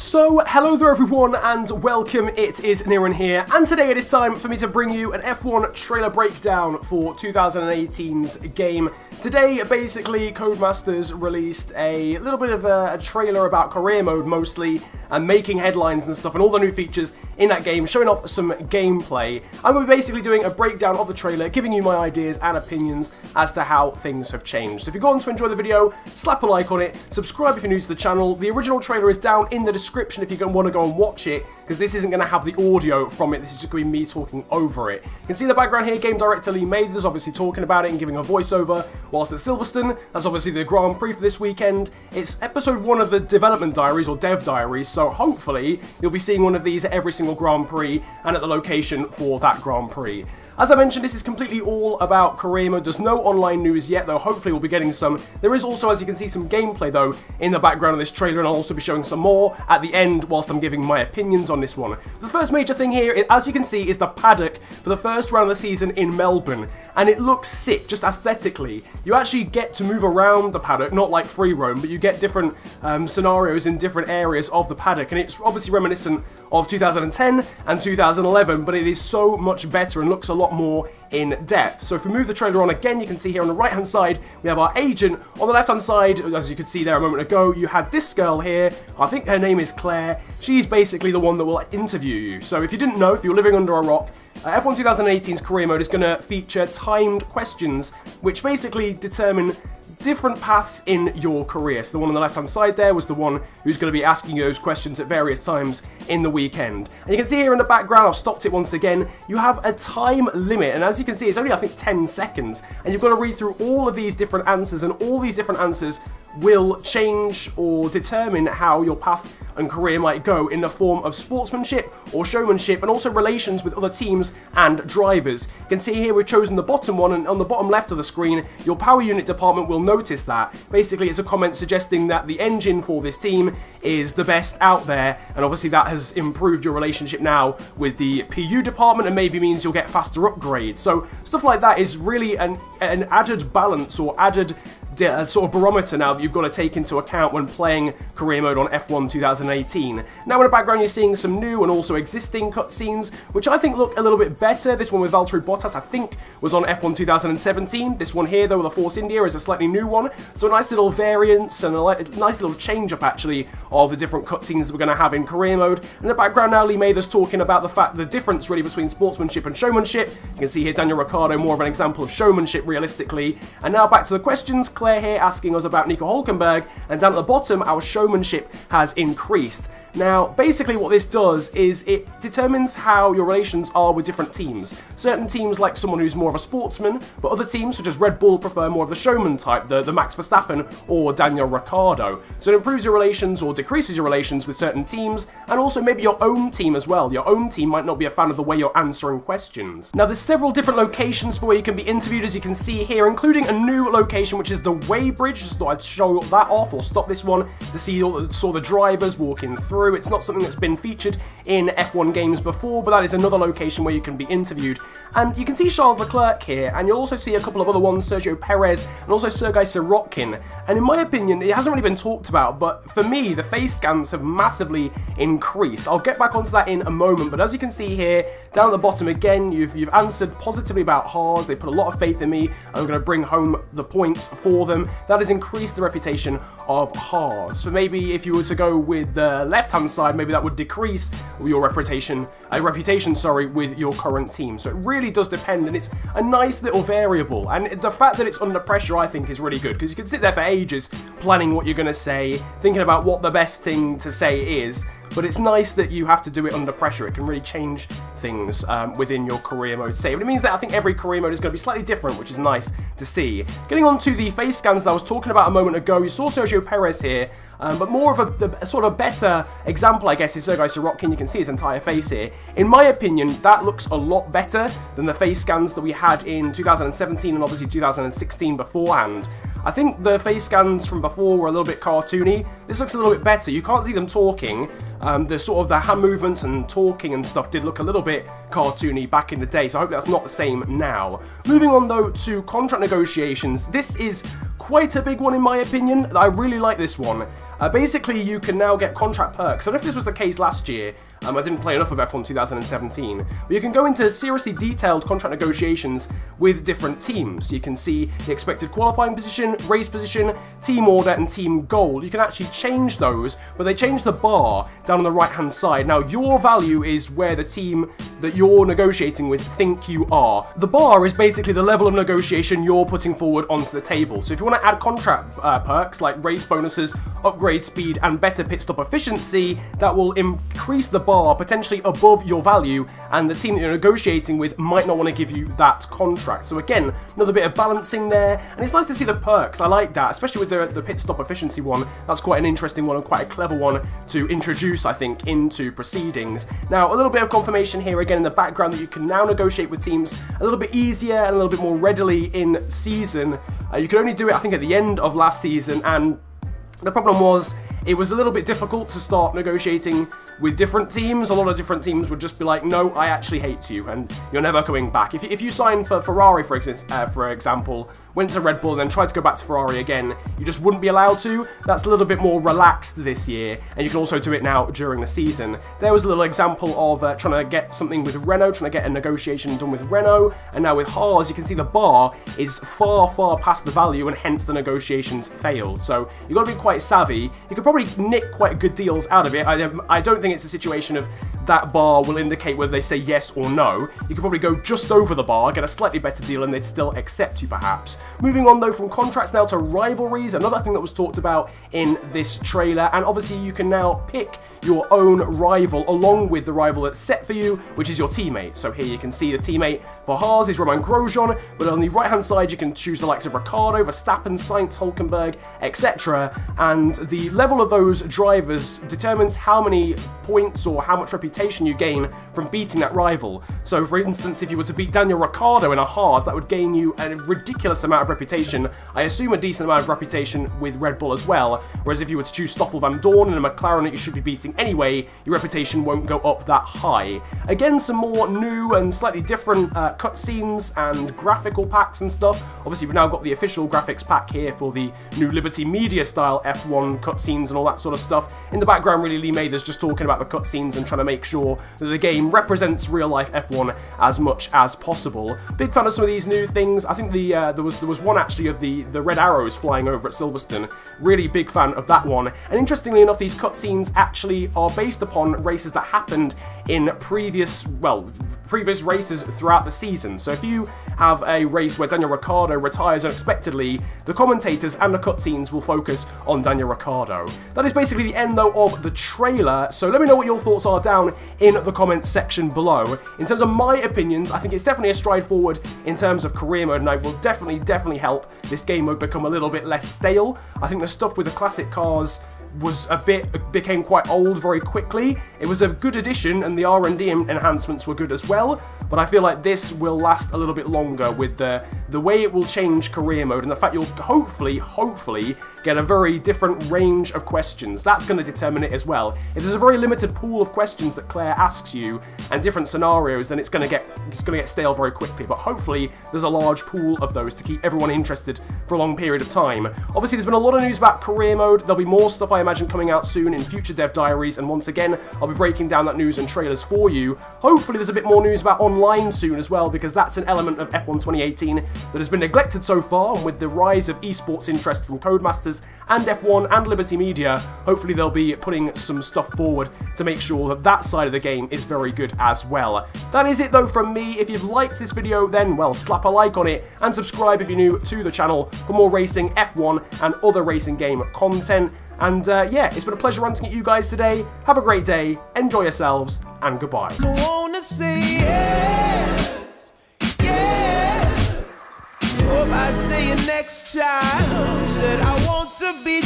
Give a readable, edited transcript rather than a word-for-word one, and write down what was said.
So, hello there everyone and welcome, it is Niran here, and today it is time for me to bring you an F1 trailer breakdown for 2018's game. Today, basically, Codemasters released a little bit of a trailer about career mode mostly, and making headlines and stuff, and all the new features in that game, showing off some gameplay. I'm going to be basically doing a breakdown of the trailer, giving you my ideas and opinions as to how things have changed. If you've gone to enjoy the video, slap a like on it, subscribe if you're new to the channel. The original trailer is down in the description if you want to go and watch it, because this isn't going to have the audio from it, this is just going to be me talking over it. You can see in the background here, game director Lee Mathers obviously talking about it and giving a voiceover, whilst at Silverstone, that's obviously the Grand Prix for this weekend. It's episode 1 of the development diaries, or dev diaries, so hopefully you'll be seeing one of these at every single Grand Prix and at the location for that Grand Prix. As I mentioned, this is completely all about career mode. There's no online news yet, though hopefully we'll be getting some. There is also, as you can see, some gameplay, though, in the background of this trailer, and I'll also be showing some more at the end whilst I'm giving my opinions on this one. The first major thing here, as you can see, is the paddock for the first round of the season in Melbourne, and it looks sick, just aesthetically. You actually get to move around the paddock, not like free roam, but you get different scenarios in different areas of the paddock, and it's obviously reminiscent of 2010 and 2011, but it is so much better and looks a lot more in depth. So if we move the trailer on again, you can see here on the right hand side we have our agent. On the left hand side, as you could see there a moment ago, you had this girl here. I think her name is Claire. She's basically the one that will interview you. So if you didn't know, if you're living under a rock, F1 2018's career mode is going to feature timed questions which basically determine different paths in your career. So the one on the left hand side there was the one who's going to be asking you those questions at various times in the weekend. And you can see here in the background, I've stopped it once again, you have a time limit, and as you can see it's only I think 10 seconds, and you've got to read through all of these different answers, and all these different answers will change or determine how your path and career might go in the form of sportsmanship or showmanship, and also relations with other teams and drivers. You can see here we've chosen the bottom one, and on the bottom left of the screen, your power unit department will notice that. Basically, it's a comment suggesting that the engine for this team is the best out there, and obviously that has improved your relationship now with the PU department, and maybe means you'll get faster upgrades. So stuff like that is really an added balance, or added sort of barometer now that you've got to take into account when playing career mode on F1 2018. Now in the background you're seeing some new and also existing cutscenes, which I think look a little bit better. This one with Valtteri Bottas I think was on F1 2017. This one here though with the Force India is a slightly new one. So a nice little variance and a nice little change up actually of the different cutscenes that we're going to have in career mode. In the background now Lee Mathers talking about the difference really between sportsmanship and showmanship. You can see here Daniel Ricciardo, more of an example of showmanship realistically. And now back to the questions. Claire here asking us about Nico Hülkenberg, and down at the bottom our showmanship has increased. Now basically what this does is it determines how your relations are with different teams. Certain teams like someone who's more of a sportsman, but other teams such as Red Bull prefer more of the showman type, the Max Verstappen or Daniel Ricciardo. So it improves your relations or decreases your relations with certain teams, and also maybe your own team as well. Your own team might not be a fan of the way you're answering questions. Now there's several different locations for where you can be interviewed, as you can see here, including a new location which is the Weighbridge. Just thought I'd show that off, or stop this one to see all the drivers walking through. It's not something that's been featured in F1 games before, but that is another location where you can be interviewed. And you can see Charles Leclerc here, and you'll also see a couple of other ones, Sergio Perez and also Sergei Sorokin. And in my opinion, it hasn't really been talked about, but for me, the face scans have massively increased. I'll get back onto that in a moment, but as you can see here, down at the bottom again, you've answered positively about Haas. They put a lot of faith in me, and I'm going to bring home the points for them. That has increased the reputation of Haas. So maybe if you were to go with the left-hand side, maybe that would decrease your reputation with your current team. So it really does depend, and it's a nice little variable. And the fact that it's under pressure, I think, is really good, because you can sit there for ages planning what you're going to say, thinking about what the best thing to say is. But it's nice that you have to do it under pressure. It can really change things within your career mode save. And it means that I think every career mode is going to be slightly different, which is nice to see. Getting on to the face scans that I was talking about a moment ago, you saw Sergio Perez here, but more of a sort of better example, I guess, is Sergei Sorokin. You can see his entire face here. In my opinion, that looks a lot better than the face scans that we had in 2017 and obviously 2016 beforehand. I think the face scans from before were a little bit cartoony. This looks a little bit better. You can't see them talking. The sort of the hand movements and talking and stuff did look a little bit cartoony back in the day, so hopefully that's not the same now. Moving on though to contract negotiations, this is quite a big one in my opinion. I really like this one. Basically, you can now get contract perks. I don't know if this was the case last year. I didn't play enough of F1 2017, but you can go into seriously detailed contract negotiations with different teams. You can see the expected qualifying position, race position, team order, and team goal. You can actually change those, but they change the bar down on the right-hand side. Now, your value is where the team that you're negotiating with think you are. The bar is basically the level of negotiation you're putting forward onto the table. So if you want to add contract perks like race bonuses, upgrade speed, and better pit stop efficiency, that will increase the bar potentially above your value, and the team that you're negotiating with might not want to give you that contract. So again, another bit of balancing there, and it's nice to see the perks. I like that, especially with the pit stop efficiency one. That's quite an interesting one and quite a clever one to introduce, I think, into proceedings. Now, a little bit of confirmation here again in the background that you can now negotiate with teams a little bit easier and a little bit more readily in season. You could only do it, I think, at the end of last season, and the problem was it was a little bit difficult to start negotiating with different teams. A lot of different teams would just be like, no, I actually hate you, and you're never coming back. If you sign for Ferrari, for example, went to Red Bull and then tried to go back to Ferrari again, you just wouldn't be allowed to. That's a little bit more relaxed this year, and you can also do it now during the season. There was a little example of trying to get something with Renault, trying to get a negotiation done with Renault, and now with Haas, you can see the bar is far, far past the value, and hence the negotiations failed. So you've got to be quite savvy. You could probably nick quite good deals out of it. I don't think it's a situation of that bar will indicate whether they say yes or no. You could probably go just over the bar, get a slightly better deal, and they'd still accept you perhaps. Moving on though from contracts now to rivalries, another thing that was talked about in this trailer, and obviously you can now pick your own rival along with the rival that's set for you, which is your teammate. So here you can see the teammate for Haas is Romain Grosjean, but on the right hand side you can choose the likes of Ricciardo, Verstappen, Sainz, Hülkenberg, etc. And the level of those drivers determines how many points or how much reputation you gain from beating that rival. So for instance, if you were to beat Daniel Ricciardo in a Haas, that would gain you a ridiculous amount of reputation. I assume a decent amount of reputation with Red Bull as well, whereas if you were to choose Stoffel Van Dorn in a McLaren that you should be beating anyway, your reputation won't go up that high. Again, some more new and slightly different cutscenes and graphical packs and stuff. Obviously we've now got the official graphics pack here for the new Liberty Media style F1 cutscenes and all that sort of stuff. In the background, really, Lee Mather's just talking about the cutscenes and trying to make sure that the game represents real-life F1 as much as possible. Big fan of some of these new things. I think there was one actually of the red arrows flying over at Silverstone. Really big fan of that one. And interestingly enough, these cutscenes actually are based upon races that happened in previous races throughout the season. So if you have a race where Daniel Ricciardo retires unexpectedly, the commentators and the cutscenes will focus on Daniel Ricciardo. That is basically the end though of the trailer, so let me know what your thoughts are down in the comments section below. In terms of my opinions, I think it's definitely a stride forward in terms of career mode, and I will definitely help this game mode become a little bit less stale. I think the stuff with the classic cars became quite old very quickly. It was a good addition, and the R&D enhancements were good as well, but I feel like this will last a little bit longer with the way it will change career mode, and the fact you'll hopefully get a very different range of questions. That's going to determine it as well. If there's a very limited pool of questions that Claire asks you and different scenarios, then it's going to get stale very quickly, but hopefully there's a large pool of those to keep everyone interested for a long period of time. Obviously there's been a lot of news about career mode. There'll be more stuff I imagine coming out soon in future dev diaries, and once again I'll be breaking down that news and trailers for you. Hopefully there's a bit more news about online soon as well, because that's an element of F1 2018 that has been neglected so far, and with the rise of esports interest from Codemasters and F1 and Liberty Media, hopefully they'll be putting some stuff forward to make sure that that side of the game is very good as well. That is it though from me. If you've liked this video, then well, slap a like on it and subscribe if you're new to the channel for more racing, F1 and other racing game content. And yeah, it's been a pleasure ranting at you guys today. Have a great day, enjoy yourselves, and goodbye. Hope I see you next time. Said I want to be